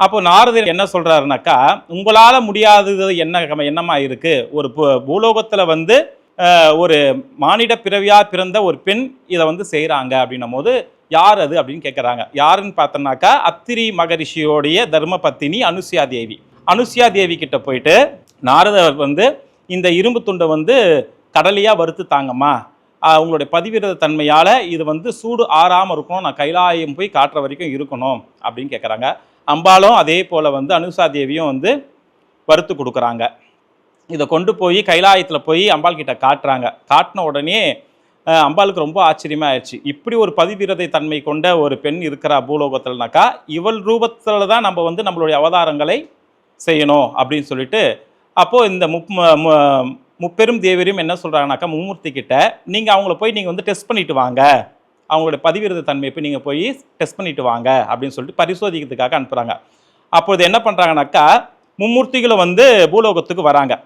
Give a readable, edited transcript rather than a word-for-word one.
அப்போ நாரதர் என்ன சொல்றாருனாக்கா, உங்களால முடியாதது என்னமா இருக்கு? ஒரு பூலோகத்துல வந்து ஒரு மானிட பிறவியா பிறந்த ஒரு பெண் இதை வந்து செய்கிறாங்க அப்படின்னும் போது யார் அது அப்படின்னு கேட்குறாங்க. யாருன்னு பார்த்தோம்னாக்கா அத்திரி மகரிஷியோடைய தர்ம பத்தினி அனுசுயா தேவி. அனுசுயா தேவி கிட்ட போயிட்டு நாரதர் வந்து இந்த இரும்பு துண்டை வந்து கடலையாக வறுத்து தாங்கம்மா, உங்களுடைய பதிவிரத தன்மையால் இது வந்து சூடு ஆறாமல் இருக்கணும், நான் கைலாயம் போய் காட்டுற வரைக்கும் இருக்கணும் அப்படின்னு கேட்குறாங்க. அம்பாலும் அதே போல் வந்து அனுசா தேவியும் வந்து வறுத்து கொடுக்குறாங்க. இதை கொண்டு போய் கைலாயத்தில் போய் அம்பாள் கிட்ட காட்டுறாங்க. காட்டின உடனே அம்பாளுக்கு ரொம்ப ஆச்சரியமாக ஆயிடுச்சு. இப்படி ஒரு பதிவிரதை தன்மை கொண்ட ஒரு பெண் இருக்கிறா பூலோகத்தில்னாக்கா, இவள் ரூபத்தில் தான் நம்ம வந்து நம்மளுடைய அவதாரங்களை செய்யணும் அப்படின்னு சொல்லிட்டு, அப்போது இந்த முப்பெரும் தேவரையும் என்ன சொல்கிறாங்கனாக்கா, மும்மூர்த்தி கிட்ட நீங்கள் அவங்கள போய் நீங்கள் வந்து டெஸ்ட் பண்ணிட்டு வாங்க, அவங்களுடைய பதிவிரத தன்மையை போய் நீங்கள் போய் டெஸ்ட் பண்ணிட்டு வாங்க அப்படின்னு சொல்லிட்டு பரிசோதிக்கிறதுக்காக அனுப்புகிறாங்க. அப்போது என்ன பண்ணுறாங்கனாக்கா, மும்மூர்த்திகளும் வந்து பூலோகத்துக்கு வராங்க.